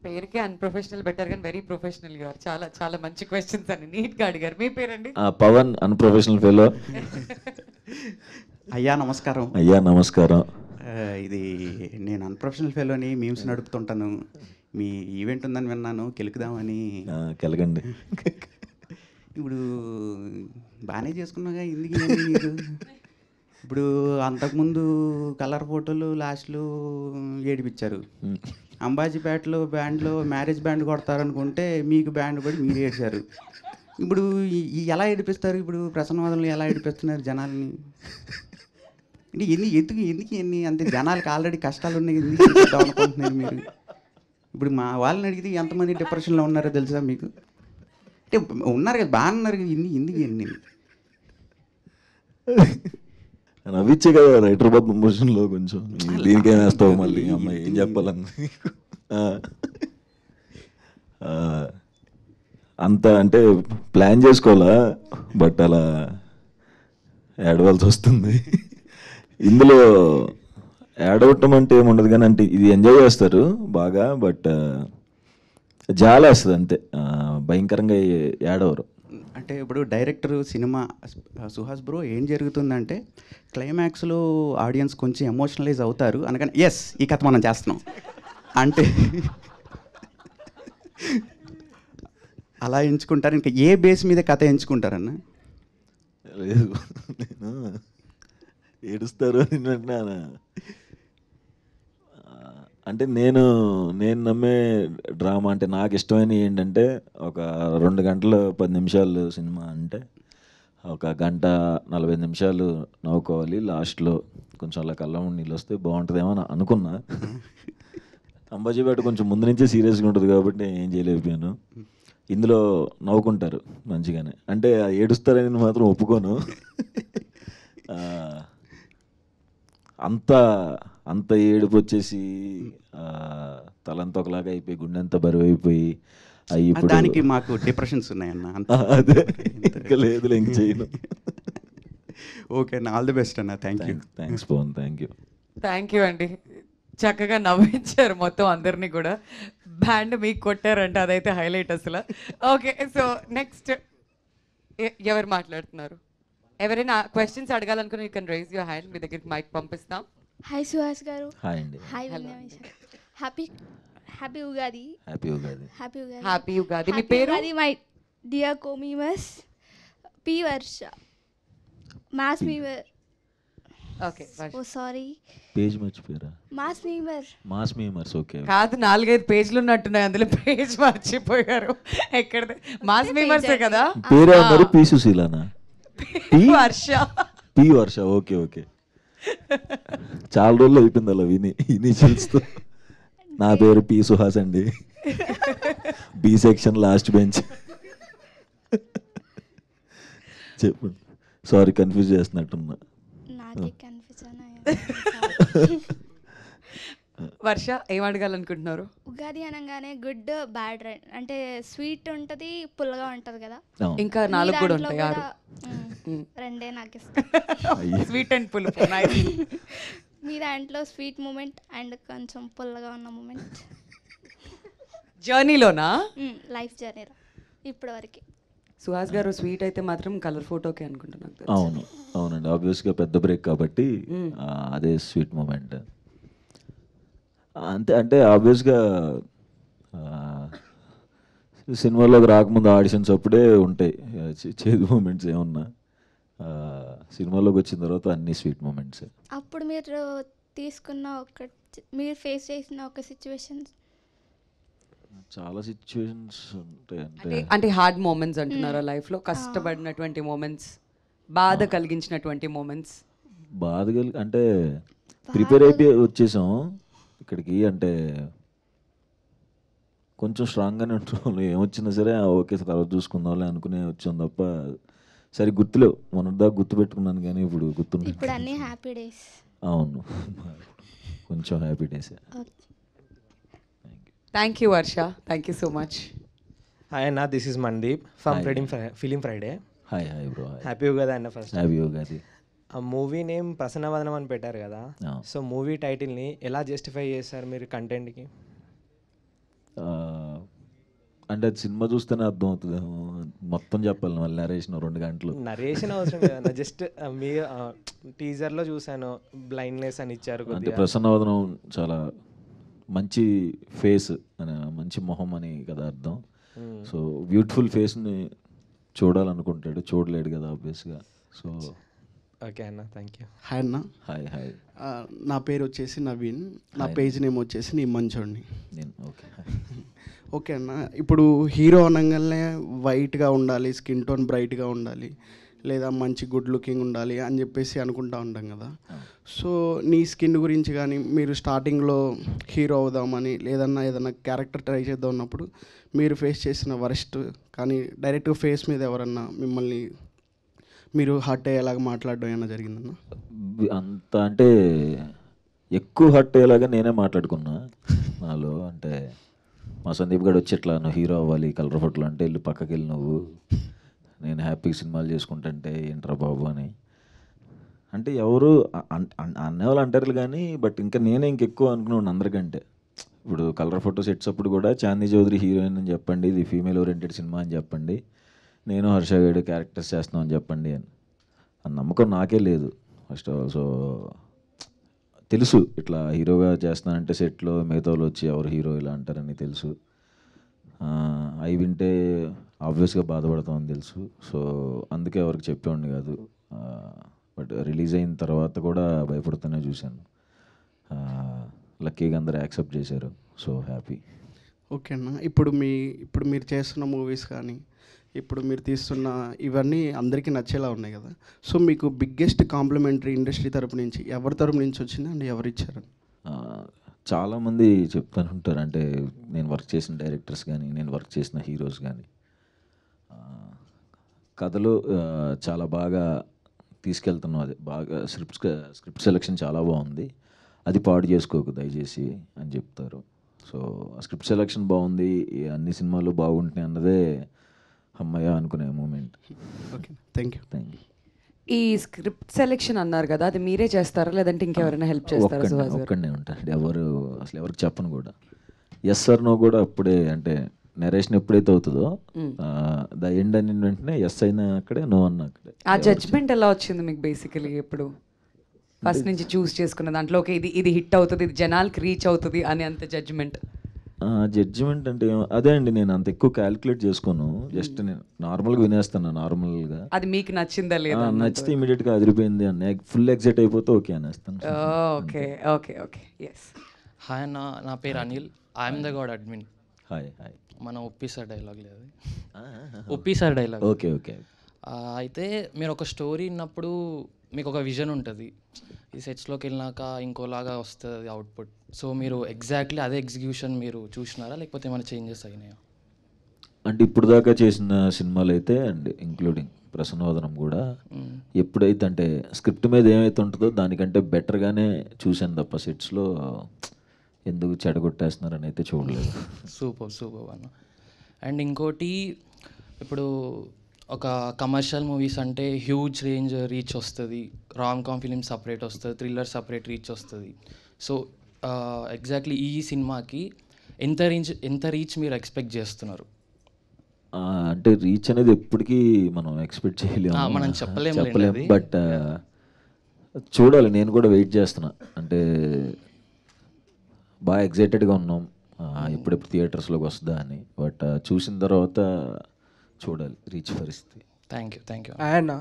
పేరుకే unprofessional better గాని very professional you are. చాలా చాలా మంచి క్వెషన్స్ అని నీట్‌గా అడిగారు. మీ పేరండి? Pavan unprofessional fellow. అయ్యా నమస్కారం. అయ్యా నమస్కారం. ఇది నేను అన్‌ప్రొఫెషనల్ ఫెలోని మీమ్స్ నడుపుతుంటాను. మీ ఈవెంట్ ఉందని విన్నాను, కెలుకుదామని. కెలకండి. ఇప్పుడు బాగానే చేసుకున్నాగా, ఎందుకు ఇవన్నీ మీరు? ఇప్పుడు అంతకుముందు కలర్ ఫోటోలు లాస్ట్లో ఏడిపించారు. అంబాజీపేటలో బ్యాండ్లో మ్యారేజ్ బ్యాండ్ కొడతారనుకుంటే మీకు బ్యాండ్ పడి మీరు ఏడ్చారు. ఇప్పుడు ఎలా ఏడిపిస్తారు? ఇప్పుడు ప్రసన్నవాదంలో ఎలా ఏడిపిస్తున్నారు జనాల్ని? అంటే ఎందుకు అంతే, జనాలకి ఆల్రెడీ కష్టాలు ఉన్నాయి, ఎందుకు ఏడిపిద్దాం అనుకుంటున్నారు మీరు? ఇప్పుడు మా వాళ్ళని అడిగితే ఎంతమంది డిప్రెషన్లో ఉన్నారో తెలుసా మీకు? అంటే ఉన్నారు కదా, బాగా ఉన్నారు కదా, ఎందుకు ఎన్ని నవ్విచ్చే కదా రైటర్ బాబు మోషన్లో కొంచెం దీనికేం వేస్తావు మళ్ళీ అమ్మాయి ఏం చెప్పాలని. అంత అంటే ప్లాన్ చేసుకోవాలా, బట్ అలా ఏడవలసి వస్తుంది. ఇందులో యాడ్ అవటం అంటే ఏముండదు కానీ, అంటే ఇది ఎంజాయ్ చేస్తారు బాగా, బట్ జాలేస్తుంది అంతే, భయంకరంగా యాడ్ అవ్వరు. అంటే ఇప్పుడు డైరెక్టర్ సినిమా సుహాస్ బ్రో ఏం జరుగుతుందంటే క్లైమాక్స్లో ఆడియన్స్ కొంచెం ఎమోషనలైజ్ అవుతారు అనగానే ఎస్ ఈ కథ మనం చేస్తున్నాం అంటే అలా ఎంచుకుంటారు. ఇంకా ఏ బేస్ మీద కథ ఎంచుకుంటారన్న? లేదు, నేను ఏడుస్తారు అని వింటున్నాను. అంటే నేను నమ్మే డ్రామా అంటే నాకు ఇష్టమైన ఏంటంటే, ఒక 2 గంటలు 10 నిమిషాలు సినిమా అంటే ఒక 1:40 నిమిషాలు నవ్వుకోవాలి, లాస్ట్లో కొంచెం అలా కళ్ళ నీళ్ళు వస్తే బాగుంటుందేమో అని అనుకున్నా. అంబాజీపేట కొంచెం ముందు నుంచే సీరియస్గా ఉంటుంది కాబట్టి ఏం చేయలేకపోయాను. ఇందులో నవ్వుకుంటారు మంచిగానే, అంటే ఏడుస్తారని మాత్రం ఒప్పుకోను. అంత ఏడుపు వచ్చేసి తలంతా ఒకలాగా అయిపోయి గుండెంతా బరువు అయిపోయి ఇప్పుడు దానికి మాకు డిప్రెషన్స్ ఉన్నాయన్న. అదే ఇంకా లేదు, ఇంక చేయను. ఓకే అన్న, ఆల్ ది బెస్ట్ అన్న. థ్యాంక్స్ పవన్, థ్యాంక్ యూ అండి. చక్కగా నవ్వించారు మొత్తం అందరినీ కూడా. బ్యాండ్ మీకు కొట్టారంటే అదైతే హైలైట్ అసలు. ఓకే, సో నెక్స్ట్ ఎవరు మాట్లాడుతున్నారు? ఎవరైనా క్వశ్చన్స్ అడగాలనుకుని you can raise your hand, మీ దగ్గరికి మైక్ పంపిస్తాం. హాయ్ సుహాస్ గారు. హాయ్ అండి. Hi Vignesh. Happy Ugadi. Happy Ugadi. మీ పేరు? మై డియర్ కోమీమస్ P Varsha mass memer. Okay, oh sorry, page మర్చిపోయారా? Mass memers. ఓకే కాదు, 4-5 పేజీలు ఉన్నట్టున్నాయి, అందులో పేజ్ మర్చిపోయారు. ఎక్కడ మాస్ మీమర్సే కదా. పేరే అన్నారు, పి సుశీలనా? పి వర్ష. ఓకే. చాలా రోజులు అయిపోయింది అలా విని ఇనిషియల్స్తో. నా పేరు పి సుహాస్ అండి, బి సెక్షన్ లాస్ట్ బెంచ్. చెప్పండి, సారీ కన్ఫ్యూజ్ చేస్తున్నట్టున్నా. వర్ష ఏం అడగాలనుకుంటున్నారు? ఉగాది అనగానే గుడ్ బ్యాడ్ అంటే స్వీట్ ఉంటుంది, పుల్లగా ఉంటుంది కదా. ఇంకా 4 కూడా ఉంటాయి, 6. రెండే నాకు ఇష్టం, స్వీట్ అండ్ పులుపు. మీ దాంట్లో స్వీట్ మూమెంట్ అండ్ కొంచెం పుల్లగా ఉన్న మూమెంట్ జర్నీలోనా? లైఫ్ జర్నీలో ఇప్పటి వరకు. సుహాస్ గారు స్వీట్ అయితే మాత్రం కలర్ ఫోటోకే అనుకుంటున్నాను. అవునండి, ఆబ్వియస్గా పెద్ద బ్రేక్ కాబట్టి అదే స్వీట్ మూమెంట్ అంతే. అంటే ఆబ్వియస్గా సినిమాలోకి రాకముందు ఆడిషన్స్ అప్పుడే ఉంటాయి చేదు మూమెంట్స్ ఏమన్నా, సినిమాలోకి వచ్చిన తర్వాత అన్ని స్వీట్ మూమెంట్స్. అప్పుడు మీరు తీసుకున్న మీరు ఫేస్ చేసిన ఒక సిచ్యువేషన్? చాలా సిచ్యువేషన్స్ ఉంటాయి. అంటే హార్డ్ మూమెంట్స్ అంటున్నారా లైఫ్లో? కష్టపడినటువంటి మూమెంట్స్, బాధ కలిగించినటువంటి మూమెంట్స్? అంటే ప్రిపేర్ అయిపోయి వచ్చేసాం ఇక్కడికి, అంటే కొంచెం స్ట్రాంగ్గానే ఉంటాం, ఏమొచ్చినా సరే ఓకే తర్వాత చూసుకుందాంలే అనుకునే వచ్చాం తప్ప సరే గుర్తులేవు. మొన్నటిదాకా గుర్తు పెట్టుకున్నాను కానీ ఇప్పుడు గుర్తుంది. ఇప్పుడు అన్ని హ్యాపీ డేస్. అవును, కొంచెం happy days. Thank you Varsha, thank you so much. Hi అన్న, this is Mandeep from film Friday. Hi bro. Happy Ugadi అన్న. First happy Ugadi. ఆ మూవీ నేమ్ ప్రసన్నవదనం అని పెట్టారు కదా, సో మూవీ టైటిల్ని ఎలా జస్టిఫై చేస్తారు మీరు కంటెంట్కి? అంటే అది సినిమా చూస్తేనే అర్థం అవుతుంది మొత్తం చెప్పాలి మళ్ళీ నరేషన్ 2 గంటలు. నరేషన్ అవసరం లేదన్న, జస్ట్ మీ టీజర్లో చూశాను బ్లైండ్నెస్ అని ఇచ్చారు అంటే కొద్దిగా. ప్రసన్నవదనం చాలా మంచి ఫేస్ అని, మంచి మొహం అని కదా అర్థం. సో బ్యూటిఫుల్ ఫేస్ని చూడాలనుకుంటాడు, చూడలేడు కదా ఆబ్వియస్గా. సో ఓకే అన్న, థ్యాంక్ యూ. హాయ్ అన్న. Hi hi. నా పేరు వచ్చేసి నవీన్. నా పేజ్ నేమ్ వచ్చేసి నీ మంచోడిని. నేను ఓకే. ఓకే అన్న, ఇప్పుడు హీరో అనగానే వైట్గా ఉండాలి, స్కిన్ టోన్ బ్రైట్గా ఉండాలి, లేదా మంచి గుడ్ లుకింగ్ ఉండాలి అని చెప్పేసి అనుకుంటా ఉంటాం కదా. సో నీ స్కిన్ గురించి కానీ, మీరు స్టార్టింగ్లో హీరో అవుదామని లేదన్నా ఏదన్నా క్యారెక్టర్ ట్రై చేద్దాం అన్నప్పుడు మీరు ఫేస్ చేసిన వరస్ట్ కానీ డైరెక్ట్గా ఫేస్ మీద ఎవరన్నా మిమ్మల్ని మీరు హర్ట్ అయ్యేలాగా మాట్లాడడం ఏమైనా జరిగిందన్న? అంత అంటే ఎక్కువ హర్ట్ అయ్యేలాగా నేనే మాట్లాడుకున్నా నాలో. అంటే మా సందీప్ గడు వచ్చి ఇట్లా నువ్వు హీరో అవ్వాలి కలర్ ఫోటోలు అంటే వెళ్ళి పక్కకి వెళ్ళి నువ్వు, నేను హ్యాపీగా సినిమాలు చేసుకుంటుంటే ఏంట్రా బాబు అని. అంటే ఎవరు అనేవాళ్ళు అంటారు కానీ బట్ ఇంకా నేనే ఇంకెక్కువ అనుకున్నాను అందరికంటే. ఇప్పుడు కలర్ ఫోటో సెట్స్ అప్పుడు కూడా చాందీ చౌదరి హీరోయిన్ అని చెప్పండి, ఇది ఫీమేల్ ఓరియంటెడ్ సినిమా అని చెప్పండి, నేను హర్ష గడు క్యారెక్టర్స్ చేస్తున్నాం అని చెప్పండి అని. ఆ నమ్మకం నాకే లేదు ఫస్ట్ ఆఫ్ ఆల్. సో తెలుసు ఇట్లా హీరోగా చేస్తున్నానంటే సెట్లో మిగతా వాళ్ళు వచ్చి ఎవరు హీరో ఇలా అంటారని తెలుసు. అవి వింటే ఆబ్వియస్గా బాధపడతామని తెలుసు. సో అందుకే ఎవరికి చెప్పేవాడిని కాదు. బట్ రిలీజ్ అయిన తర్వాత కూడా భయపడుతూనే చూశాను. లక్కీగా అందరూ యాక్సెప్ట్ చేశారు. So happy. ఓకే అన్న, ఇప్పుడు మీరు చేస్తున్న మూవీస్ కానీ ఇప్పుడు మీరు తీస్తున్న ఇవన్నీ అందరికీ నచ్చేలా ఉన్నాయి కదా. సో మీకు బిగ్గెస్ట్ కాంప్లిమెంటరీ ఇండస్ట్రీ తరపు నుంచి ఎవరి తరపు నుంచి వచ్చింది అండ్ ఎవరు ఇచ్చారు? చాలామంది చెప్తాను ఉంటారు, అంటే నేను వర్క్ చేసిన డైరెక్టర్స్ కానీ నేను వర్క్ చేసిన హీరోస్ కానీ కథలు చాలా బాగా తీసుకెళ్తున్నావు, అది బాగా స్క్రిప్ట్ సెలెక్షన్ చాలా బాగుంది, అది పాడు చేసుకోకు దయచేసి అని చెప్తారు. సో స్క్రిప్ట్ సెలెక్షన్ బాగుంది, అన్ని సినిమాలు బాగుంటున్నాయి అన్నదే అమ్మయ్య అనుకునే moment. Okay, thank you. Thank you. ఈ స్క్రిప్ట్ సెలెక్షన్ అన్నారు కదా, అది మీరే చేస్తారా లేదంటే ఇంకెవరైనా హెల్ప్ చేస్తారా? సుహాస్ గారు ఒక్కడనే ఉంటాను, అసలు ఎవరికి చెప్పను కూడా. ఎస్ ఆర్ నో కూడా అప్పుడే, అంటే నరేషన్ ఎప్పుడైతే అవుతుందో ద ఎండ్ అని వెంటనే ఎస్ అయినా అక్కడే, నో అన్న అక్కడే. ఆ జడ్జ్మెంట్ ఎలా వచ్చింది మీకు బేసికలీ? ఎప్పుడు ఫస్ట్ నుంచి చూస్ చేసుకున్న దాంట్లో ఓకే ఇది హిట్ అవుతుంది, ఇది జనాలకి రీచ్ అవుతుంది అని అంత జడ్జ్మెంట్? జడ్జిమెంట్ అంటే అదే అండి, నేను అంత ఎక్కువ క్యాలిక్యులేట్ చేసుకోను, జస్ట్ నేను నార్మల్గా వినేస్తాను. నార్మల్గా అది మీకు నచ్చిందా లేదా? నచ్చితే ఇమీడియట్గా అదిరిపోయింది అన్న, ఫుల్ ఎగ్జైట్ అయిపోతే ఓకే అనేస్తాను. Okay okay okay. Yes. Hi అన్న, నా పేరు Anil, I'm the god admin. Hi hi. మన ఒప్పిసార్ డైలాగ్ లేదు, ఒప్పిసార్ డైలాగ్. Okay okay. అయితే మీరు ఒక స్టోరీ విన్నప్పుడు మీకు ఒక విజన్ ఉంటుంది, ఈ సెట్స్లోకి వెళ్ళినాక ఇంకోలాగా వస్తుంది అవుట్పుట్. సో మీరు ఎగ్జాక్ట్లీ అదే ఎగ్జిక్యూషన్ మీరు చూసినారా లేకపోతే ఏమైనా చేంజెస్ అయినాయా? అంటే ఇప్పుడు దాకా చేసిన సినిమాలు అయితే అండి, ఇంక్లూడింగ్ ప్రసన్నవదనం కూడా, ఎప్పుడైతే అంటే స్క్రిప్ట్ మీద ఏమైతే ఉంటుందో దానికంటే బెటర్గానే చూశాను తప్ప సెట్స్లో ఎందుకు చెడగొట్టేస్తున్నారని అయితే చూడలేదు. సూపర్ అన్న. అండ్ ఇంకోటి, ఇప్పుడు ఒక కమర్షియల్ మూవీస్ అంటే హ్యూజ్ రేంజ్ రీచ్ వస్తుంది, రామ్ కామ్ ఫిలిం సపరేట్ వస్తుంది, థ్రిల్లర్ సపరేట్ రీచ్ వస్తుంది. సో ఎగ్జాక్ట్లీ ఈ సినిమాకి ఎంత రీచ్ మీరు ఎక్స్పెక్ట్ చేస్తున్నారు? అంటే రీచ్ అనేది ఎప్పటికీ మనం ఎక్స్పెక్ట్ చేయలేము, మనం చెప్పలేము. బట్ చూడాలి, నేను కూడా వెయిట్ చేస్తున్నా. అంటే బాగా ఎగ్జైటెడ్గా ఉన్నాం ఎప్పుడెప్పుడు థియేటర్స్లోకి వస్తుందా అని. బట్ చూసిన తర్వాత చూడాలి రీచ్ పరిస్థితి. Thank you. అన్న